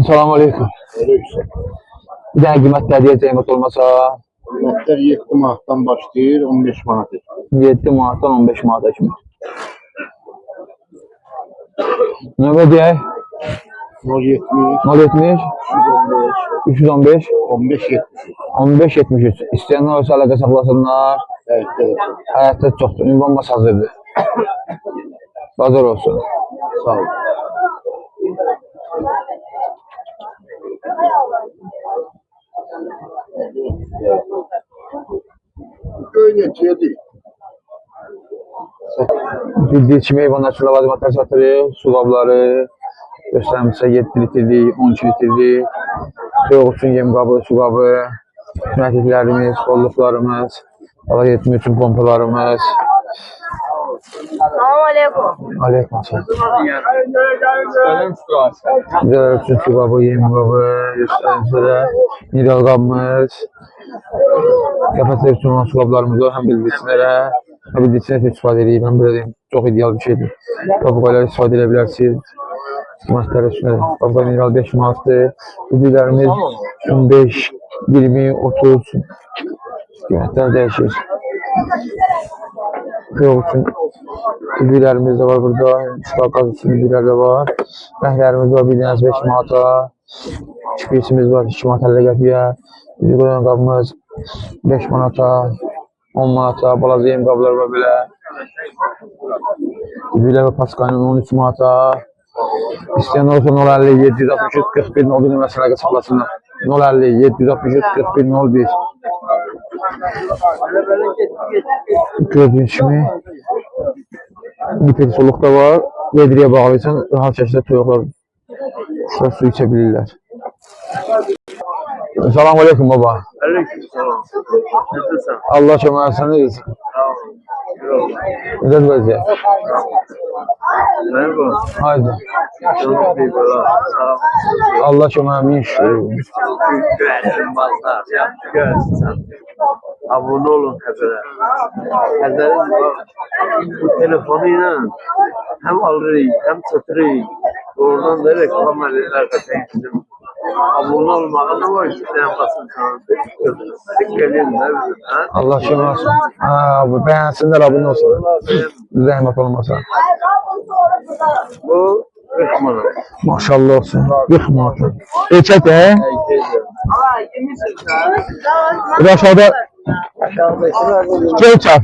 Selamun Aleyküm. Bir tane qiymətlər deyəcəyim olmasa. Qiymətlər 7 manatdan başlayır, 15 manat. 7 manatdan 15 manata kimi. Növbə deyək? 070 315 15-73. İstəyənlər olsa əlaqə saxlasınlar. Həyatda çoxdur. Ünvan bas hazırdır. Bazar olsun. Sağ ol. Bildiği kimi heyvanlar lavazımatlar satırıq. Su qabları göstərmişsə 7 litrlik, 12 litrlik. Soyuq üçün yem qabı, su qabı. Məhliklərimiz, qolluqlarımız. Qala yetmək üçün pompalarımız. Selamun Aleyküm. Aleyküm selam. Güzel üçün su qabı, yem qabı. Göstərimizdə mineral qabımız. Qəfəslər üçün olan su qablarımız var. Həm bildirçilərə. Bildirçilərə istifadə edeyim. Həm belə deyim, çox ideal bir şeydir. Papuqaylar istifadə edə bilərsiniz. Qiymətlər üstündə. Papuqay mineral 5 manatdır. Bildirlərimiz 15, 20, 30 qiymətlər dəyişir. Yox üçün bildirlərimiz də var burada. Qaz üçün bildirlər də var. Məhlərimiz var, bildiyiniz 5 manata. Çipisimiz var, 2 manat 50 qəpiyə. Bizi qoyan qabımız 5 manata, 10 manata. Balaca yem qablar var belə. Bildirlər və paskayla 13 manata. İstəyənlər olsa 050 763 41 01 nömrəsinə əlaqə saxlasınlar. 050 763 41 01. Gördüyünüz kimi lipid soluq da var. Vedriyə bağlıysan rahat şəkildə toyuqlar su içə bilirlər. Selamun Aleyküm baba. Aleyküm selam. Nasılsın? Allah köməkləsin. Necədir vəziyyət? Merhaba. Haydi. Çok iyi bala. Sağ ol. Allah köməyimi işləyir. Güvensin bazılar. Görsün sen. Abone olun hepine. Hazırız bak. Bu telefonuyla hem alırız hem satırız. Oradan da reklam alırlar katayım. Abone olmadan ne var ki sen basın sana. Gelin de. Allah köməkləsin. Bəyənsinlər, abunə olsun. Zəhmət olmasa. Bu 40 manat. Maşallah olsun. 40 manat. Erkək də? Bir aşağıda Göyçap.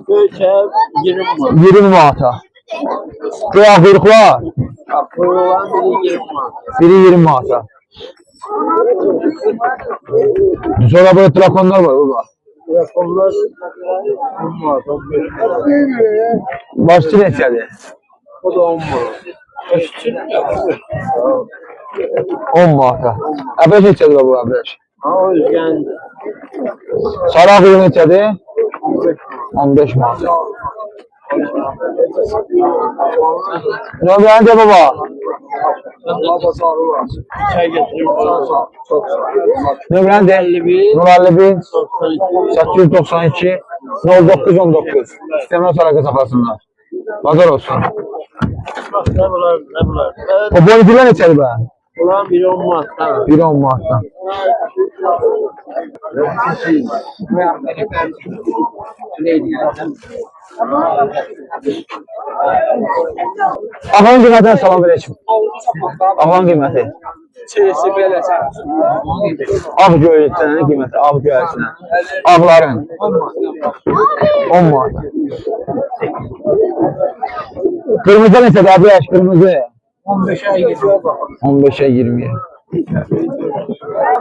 Göyçap 20 manat. 20 manata. Qoyaq quyruqlar. Akıllılar biri 20 manat. Biri 20 manata. Sonra böyle trakonlar var baba. Telefonlar 10 manat, 15 manat. Başçı neçədir? O da 10 manat. 10 manata. Əbrəş neçədir bu əbrəş? Ha o yüzden Sarı ağırı neçədir? 15 manata. Nömrəni de baba. baba sarı var. Çay getireyim sana sağ. Çok sağ ol. Nömrəni de 051 892 0919. İstəmə sarı saxlasınlar. Bazar olsun. Ne bunlar ne bunlar. O boyutlar neçədir bə? Ulan biri 10 manattan. Biri 10 manatdan. Ağanın qiymətinə salam verəcəm. Ağanın qiyməti. Çeyisi beləsin. Ağ göyçənin qiyməti, ağ göyçənin. Ağların. 10 manat. Qırmızı neçədir əbrəş, qırmızı? 15'e gidiyor bak. 15'e 20'ye.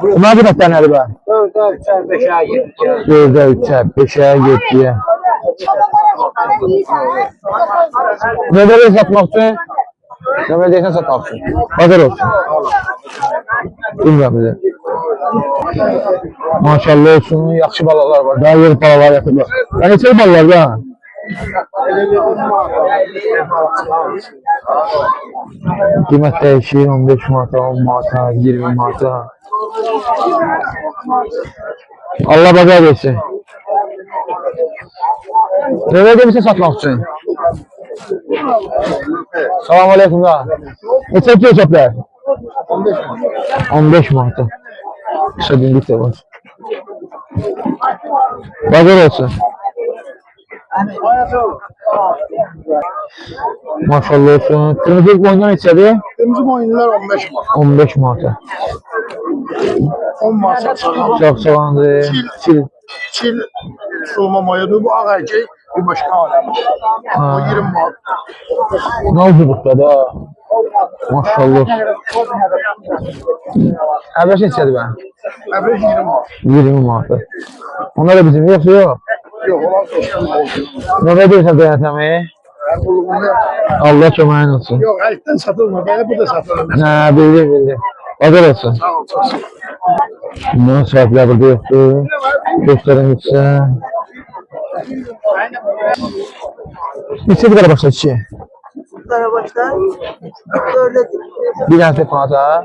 Bunlar qiymətlər nədir bə? 4'e 3'e 5'e gidiyor. 4'e 3'e 5'e 7'ye. Nömrədə satmaq üçün? Nömrədəysən satmaq üçün. Bazar olsun. Bilmirəm bizi. Maşallah olsun, yaxşı balalar var. Daha yeni balalar yatırlar. Neçə balalar da? Qiymət dəyişir 15 manata, 10 manata, 20 manata. Allah bazar versin. Növbə demişsə satmaq üçün? Salam aleyküm da. Neçə köçəblər? 15 manata. İşte dindik de var. Bazar olsun. Maşallah olsun. Kırmızı boyundan neçədir? Kırmızı boyunlar 15 manat. 15 manata. 10 manat satılır. Çok soğandı. Çil. Çil sulma mayadır. Bu ağ erkek bir başka alem. O 20 manat. Ne ucuzlukta da. Maşallah. Əvvəl neçədir ben? Əvvəl 20 manat. 20 manata. Onlar da bizim yoksa yok. Yok olan dostum oldu. Ne verirsen dayanatımı? Allah köməyin olsun. Yok erkekten satılmıyor. Böyle bu da satılır. Ha, bildim. Bazar olsun. Sağ ol. Çok sağ ol. Bundan sahipler burada yoktu. Gösterin size. Neçə qədər başladı ki? Karabaşlar 4'e Bir dənə tek manata.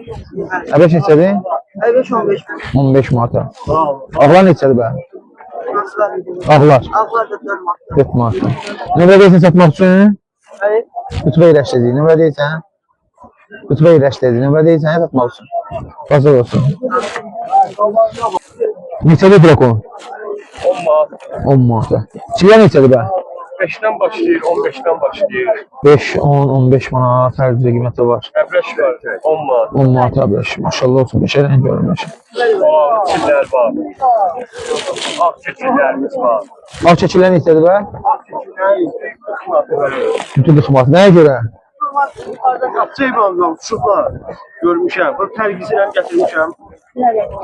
Əvvəl neçədir? evet 15 bin. 15 manata. Ağlar neçədir bə? Nasıl var? Ağlar. Avlar da 4 mat. 4 manata. Nömrə deyirsən satmaq üçün? Evet. Kutuba iyiləşdirdik. Nömrə deyirsən? Kutuba iyiləşdirdik. Nömrə deyirsən satmaq üçün. Bazar olsun. Neçədir bırakon? 10 manat. 10 manata. Çiyə neçədir bə? 5'ten başlayır, 15'ten başlayır. 5, 10, 15 manat fərqli qiyməti var. Əbrəş var, 10 manat. 10 manat əbəş. Maşallah olsun. Beşərən görmüş. Mavi çillər var. Ağ keçilərimiz var. Ağ çəkilər neçədir bə? Bütün qıxmat. Nəyə görə? Qapçı İbrahim'dan uçublar. Görmüşəm. Bu tərgizlə gətirmişəm.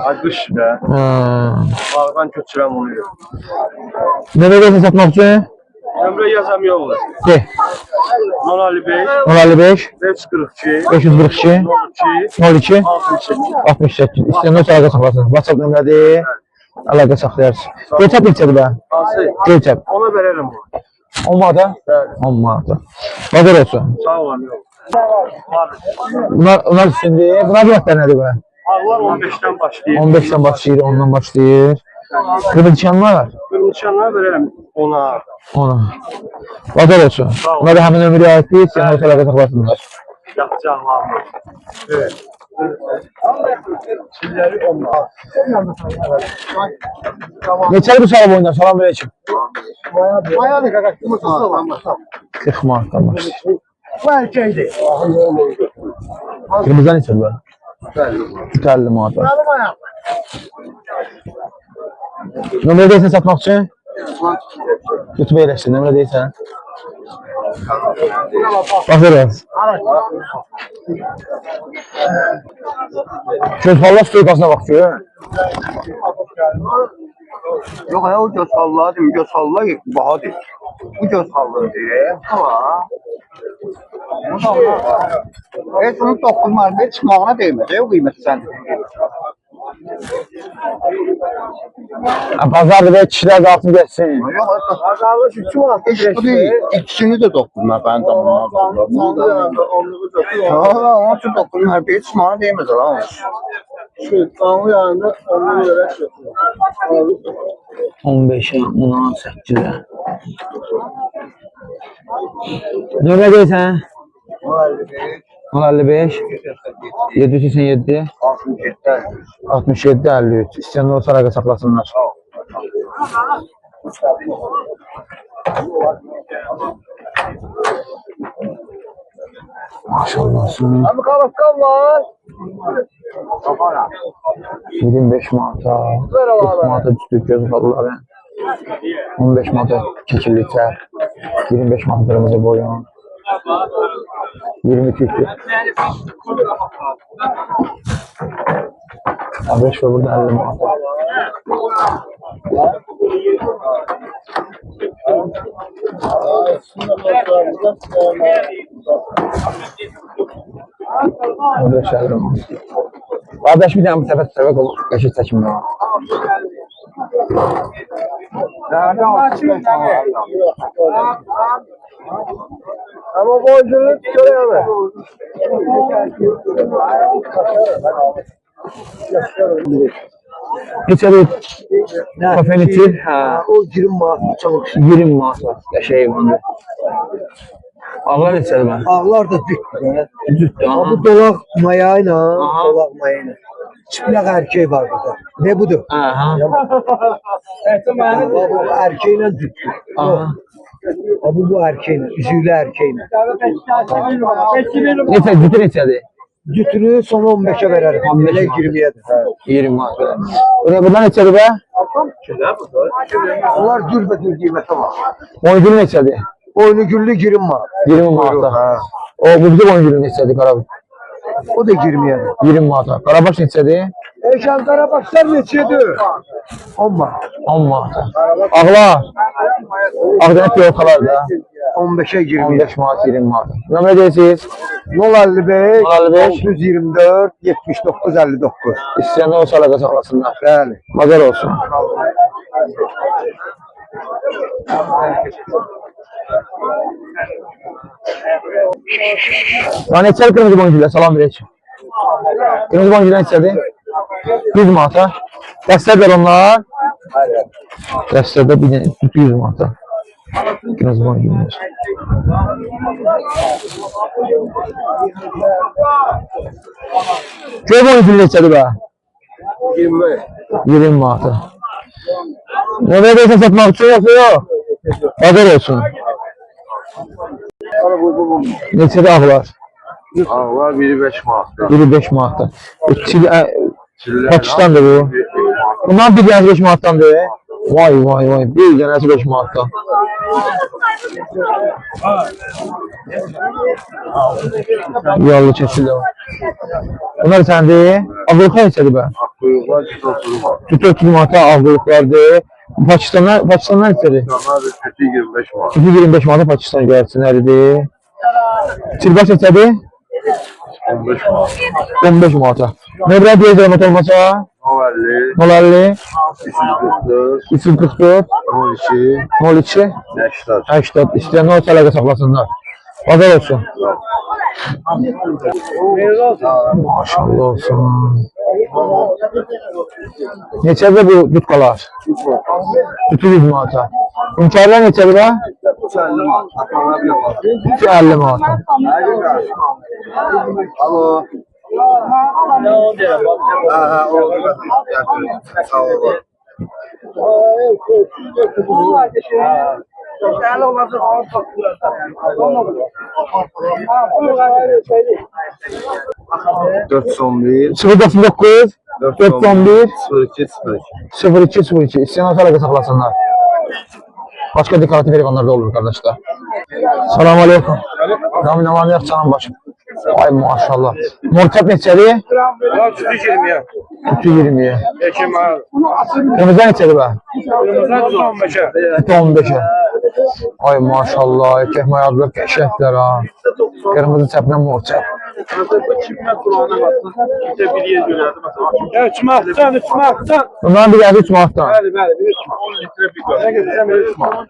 Ay qış da. Bağdan köçürəm onu. Nə verirsən satmaq üçün? Ömrə yazam yollar. De. 055, 055, 542, 542, 02, 02, 68. 68. İstəyənlər əlaqə saxlasın. WhatsApp nömrədir. Əlaqə saxlayarsın. Göyçəb neçədir bə? Hansı? Göyçəb. Ona verərəm bunu. 10 manata? Bəli. 10 manata. Bazar olsun. Sağ olun. Bunlar üstündür. Bunlar qiymətlər nədir bə? Ağlar 15'ten başlayır. 15-dən başlayır, 10-dan başlayır. Qırmızı çanlar? Qırmızıçanlar verərəm ona. Ona. Bazar olsun. Bunlar da həmin ömrü aiddir. İstəyənlər əlaqə saxlasınlar. Yapacağım. Evet. Çilləri 10 manat. Neçəli bu salam oyundan? Salam aleyküm. Mayalı kakak. Yumurtası var. 40 manatdan başlayır. Bu erkekdi. Kırmızıdan neçədir bə? 50 manat. Alım ayak. Nömrə deyirsən satmaq üçün? YouTube eləşdir, nömrə deyirsən? Baxır olsun. Göz valla stoykasına bax ki. Yok ya o göz hallağı değil mi? Göz hallağı bahadır. Bu göz hallağı değil. Ama evet onun 9 marka çıkmağına değmez. O kıymeti sen. Pazarda böyle kişiler de altını geçsin. Yok pazarda şu kim aldı? İkisini de dokunma ben tamam. Aa, onun için dokunma. Bir çıkmağına değmez lan. Şu kanlı yanında onları göre yapıyor. 15'e, 18'e. Nömrə deyirsən? 055 787 67 53. İstəyənlər olsa əlaqə saxlasınlar. Maşallah olsun. Abi kalafkan var. 25 manata, 40 manata düşdük göz qalları. 15 manata kekilli çər. 25 manata qırmızı boyun. 20 tüklü. Abeş var burada 50 manata. Abeş 50 manata. Abeş bir tane bu səfət səfət olur. Qəşək çəkimdə var. Ama borcunu göremez. Neçədir? Kafe neçir? Hə. O 20 manat çalış. 20 manat var. Qəşək var. Ağlar neçədir ben? Ağlar da cütdür. Cütdür. Ha, bu dolaq mayayla, dolaq mayayla. Çıplaq erkek var burada. Ne budur? Aha. Bu erkeğiyle cütdür. Aha. Bu erkeğiyle, üzüylü erkeğiyle. Neçə, cütü neçədir? Cütünü son 15'e verelim. 15 Hele manat. 20'ye. 20 manat. Burada neçədir be? Onlar dürbetür kıymeti var. Boyuncuğu neçədir? Oyunu güllü 20 var. 20 manat. O buzlu boyuncuğu neçədir Qarabağ? O da 20'ye. 20 manat. Qarabaş neçədir? Eşan Karabaşlar neçedir? 10 var. 10 manat. Ağlar. Ağdənət yolkalar da. 15'e 20'ye. 15 manat, 20 manat. Nömrə deyirsiniz? 055 055 624 79 59. İstəyəndə o salaqa saxlasınlar. Bəli. Bazar olsun. Lan neçədir qırmızı boyuncular? Salam verək. Qırmızı boyuncular neçədir? 100 manata. Dəstədir onlar. Dəstədə bir 100 manata. Qırmızı boyuncular. Göy boyuncular neçədir be? 20. 20 manata. Ne verdiysen satmak için yapıyor. Hazır olsun. Neçədə ağlar? Ağlar biri 5 manat. Biri 5 manatda. Pakistan'da bu. Bundan bir tanesi 5 manattandır. Vay vay vay. Bir tanesi 5 manattan. Yallı çeşitli var. Bunlar səndi. Avrupa neçədir be? Kuyruqlar 130 manat. Tütü 30 manata Avrupalardır. Pakistanlar neçədir? Onlar da kötü 25 manat. Tütü 25 manata Pakistan gəlsinəridir. Çilbaş neçədir? 15 manat. 15 manata. Nömrə deyəcək zəhmət olmasa? 50, 050 344, 344 12, 02 80. 80 istəyənlər o əlaqə saxlasınlar. Bazar olsun. Maşallah olsun. Neçədir bu dutqalar? Tütü 100 manata. Hünkârlar neçədir ha? 50 manata. Alo. Aha, oldu. Sağ olun. Dört son bir. 099 411 02 0202 istəyənlər əlaqə saxlasınlar. Başqa dekorativ heyvanlar da olur kardeşler. Selamun aleyküm. Ramin aman yak canım başım. Ay maşallah. Morkap neçədir? Sütü 20'ye. Tütü 20'ye. Ekim abi. Kırmızı neçədir be? Kırmızı 15'e. Tütü 15'e. Ay maşallah. Erkek mayadlar qəşəklər ha. Kırmızı çəplə morkap. Ya 3 manatdan, 3 manatdan. Bundan bir gəldi 3 manatdan. Bəli, bəli, 3 manat. 10 litre bir qaz. Ne getirəm, 3 manat.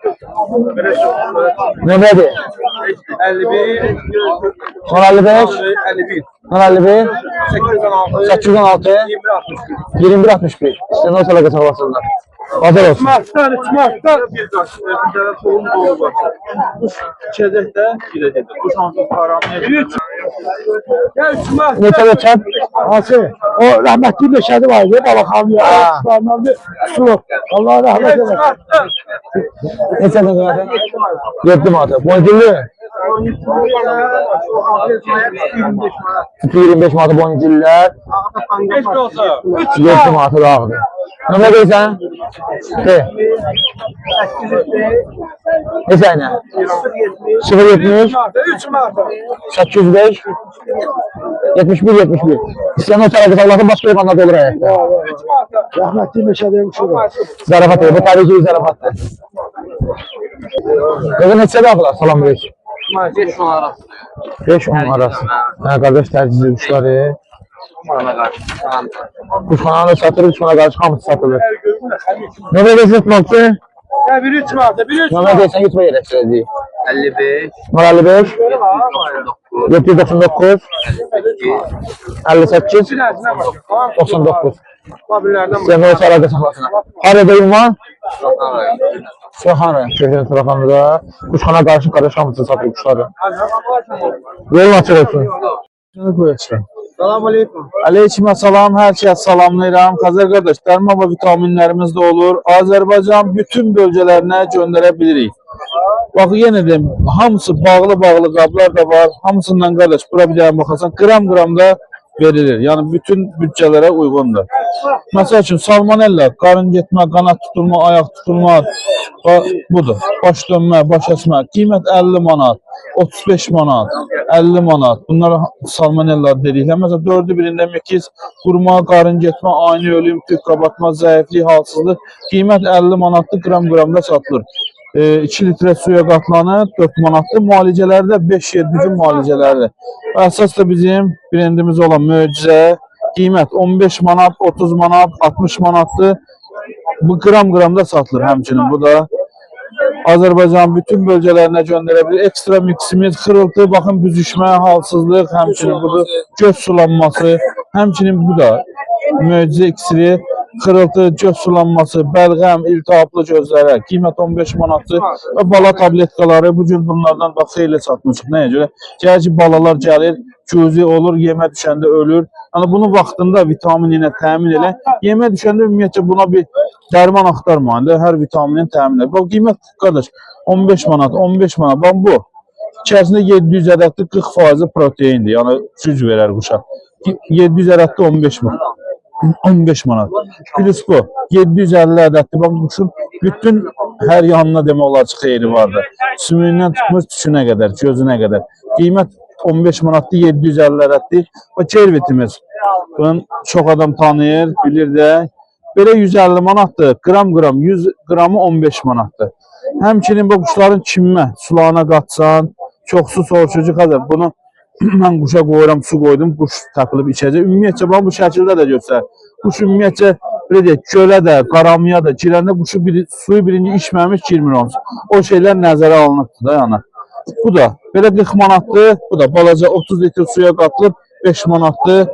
Nömrədir? 51, 055 51, 051 816, 816 21, 61. 21 61. İstəyənlər o əlaqə saxlasınlar. Bazar olsun. Martdan, 3 martdan. Bir qaz, bir tərəf solun dolu var. İçəcəkdə girəcək. Bu şansın paramı. 3. Ya 3 martdan. Neçədə çəp? Hansı? O rahmetli Beşer'i vardı. Balakan ya. Ha. Rahmetli su. Allah rahmet Ya 3 eylesin. martdan. Neçədə zaten? 7 manata. Boyuncullu. 25 manata boyuncullar. 5 olsa. 3 7 manata da ağdır. Nömrə deyirsən? De. Neçə ilə? 070 3 martdan. 805 71 71. İstəyən o tərəfə saxlasın, başqa heyvanlar da olur həyətdə. 3 martdan. Rahmetli Beşer'in şu. Zarafat olur, bu tabii ki zarafatdır. Qızı neçədə ağlar? Salam verir. 5 arası. 5-10 arası. Hə, qardaş tərcizli quşları. Kuşxananı da satırıq, kuşxana qarşı hamısı satılır. Nömrə deyirsən tutmaqçı? Ya 1 3 martdan, 1 3 Nömrə deyirsən gitmə yerləşdirəcəyik. 55, 55 799 58 99. Mobillərdən İstəyən o əlaqə saxlasın. Harada ünvan? Suraxan rayonu. Şəhərin Suraxanında quşxana qarşı qardaş hamısı satır quşları. Yolun açıq olsun. Salam aleyküm. Aleyküm salam, hər kəs salamlayıram. Xəzər qardaş, dərman və vitaminlərimiz də olur. Azərbaycan bütün bölgələrinə göndərə bilirik. Bax, yenə deyim, hamısı bağlı qablar da var. Hamısından qardaş, bura bir dənə baxarsan, qram da verilir. Yəni, bütün bütçələrə uyğundur. Məsəl üçün, salmonella, qarın getmə, qanat tutulma, ayaq tutulma, budur. Baş dönmə, baş əsmə, qiymət 50 manat, 35 manat, 50 manat. Bunlar salmonella dediklər. Məsələn, 4-ü birində mekiz, qurma, qarın getmə, ani ölüm, tük qabartma, zəiflik, halsızlıq. Qiymət 50 manatdır, qram-qramda satılır. 2 litrə suya qatlanır, 4 manatdır. Müalicələri də 5-7 gün müalicələrdir. Əsas da bizim brendimiz olan Möcüzə. Qiymət 15 manat, 30 manat, 60 manatdır. Bu qram-qramda satılır həmçinin. Bu da Azərbaycanın bütün bölgələrinə göndərə bilir. Ekstra miksimiz, xırıltı, baxın, büzüşmə, halsızlıq, həmçinin budur. Göz sulanması, həmçinin bu da Möcüzə iksiri. Xırıltı, göz sulanması, bəlğəm, iltihablı gözlərə qiymət 15 manatdır və bala tabletkaları bugün bunlardan da xeyli satmışıq. Nəyə görə? Gəlir ki, balalar gəlir, cüzi olur, yemə düşəndə ölür. Yəni, bunu vaxtında vitamin ilə təmin elə. Yemə düşəndə ümumiyyətcə buna bir dərman axtarmayın da, hər vitaminin təmin elə. Bu qiymət, qardaş, 15 manat, 15 manat. Bax, bu. İçərisində 700 ədədli 40% proteindir, yəni güc verər quşa. 700 ədədli 15 manat. 15 manat. Plus bu. 750 ədədli. Bax, quşun bütün hər yanına demək olar ki, xeyri vardır. Sümüyündən tutmuş tükünə qədər, gözünə qədər. Qiymət 15 manatdır, 750 ədədli. Bu kervitimiz. Bunu çox adam tanıyır, bilir də. Belə 150 manatdır. Qram, 100 qramı 15 manatdır. Həmçinin bu quşların çimmə, sulağına qatsan, çox su soğucucu Xəzər. Bunu mən quşa qoyuram, su qoydum, quş təpilib içəcək. Ümumiyyətcə, bu şəkildə də göstər. Quş ümumiyyətcə, gölə də, qaramıya da girəndə quşu suyu birinci içməmiş girmir olsun. O şeylər nəzərə alınıbdır da, yəni. Bu da, belə 40 manatdır. Bu da, balaca 30 litr suya qatılıb 5 manatdır.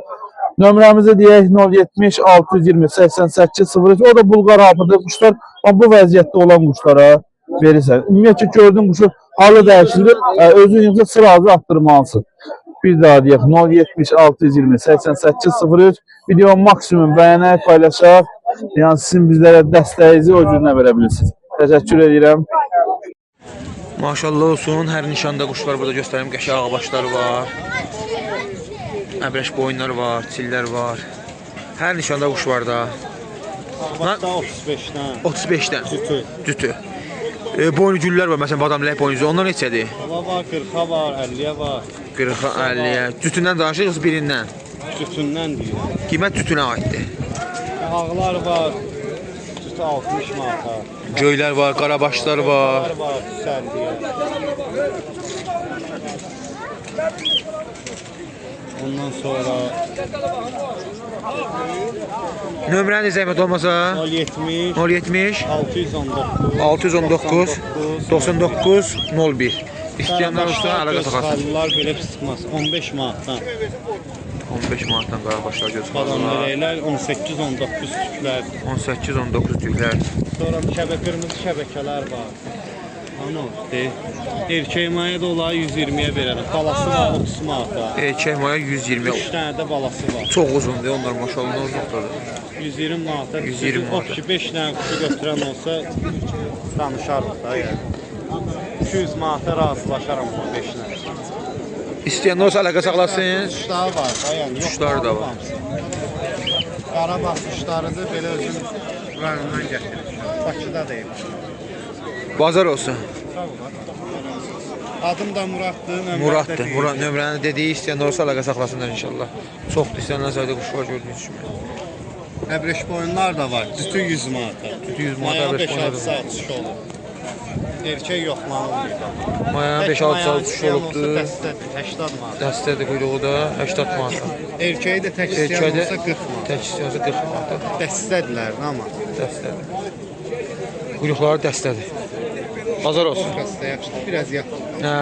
Nömrəmizi deyək 070 620 88 03. O da Bulqar hapıdır. Quşlar, bu vəziyyətdə olan quşlara verirsən. Ümumiyyətcə, gördüyün quşu halı dəyişilir, özün yığınca sırazı atdırmalısın. Bir daha deyək, 070 620 88 03. Video maksimum bəyənək, paylaşaq. Yəni, sizin bizlərə dəstəyinizi o cürünə verə bilirsiniz. Təşəkkür edirəm. Maşallah olsun, hər nişanda quşlar burada göstərim. Qəşəng ağabaşlar var. Əbrəş boyunlar var, çillər var. Hər nişanda quş var da. Ağabaşda 35-dən. 35-dən. Cütü. Boynu güllər var, məsələn, badamlıq boynuzu. Onlar neçədir? Valla var, 40-a var, 50-yə var. 40-a, 50-yə. Cütündən danışırıq, birindən. Cütündən deyirəm. Qiymət cütünə aiddir. Ağlar var, cütü 60 manata. Göylər var, qarabaşlar var. Ağlar var, 50-yə. Ondan sonra Nömrəniz zəhmət olmasa 070 070 619 619 99 01. İstəyənlər olsa əlaqə saxlasın. Xallar belə çıxmaz. 15 manatdan. 15 manatdan qarabaşlar göz Badamlar xallar. elə 18-19 tüklər. 18-19 tüklər. Sonra qırmızı şəbəkələr var. Ano, erkək maya da olar 120-yə verərəm. Balası var 30 manata. Erkək maya 120. 3 dənə də balası var. Çox uzundur, onlar maşallah uzundur. 120 manata. 120 manata. 5 dənə quşu götürən olsa danışarıq da yəni. 200 manata razılaşaram o 5 dənə. İstəyənlər olsa əlaqə saxlasın. Quşlar var da yəni. Quşlar da var. Qarabağ quşlarıdır, belə özün rayonundan gətirir. Bakıda deyil. Bazar olsun. Adım da Muraddır. Muraddır. Murad nömrəni dediyi istəyənlər olsa əlaqə saxlasınlar inşallah. Çoxdur istəyənlər sayda quş var gördüyünüz kimi. Əbrəş boyunlar da var. Cütü 100 manata. Cütü 100 manata əbrəş boyunlar da var. 5-6 saat olur. Erkək yoxlanılmır. Maya 5-6 saat uçuş olubdur. Dəstədir, 80 manat. Dəstədir quyruğu da 80 manat. Erkəyi də tək istəyən olsa 40 manat. Tək istəyən olsa 40 manat. Dəstədirlər, amma. Dəstədir. Quyruqları dəstədir. Bazar olsun. Kasta yaxşıdır, biraz yaxşı. Hə.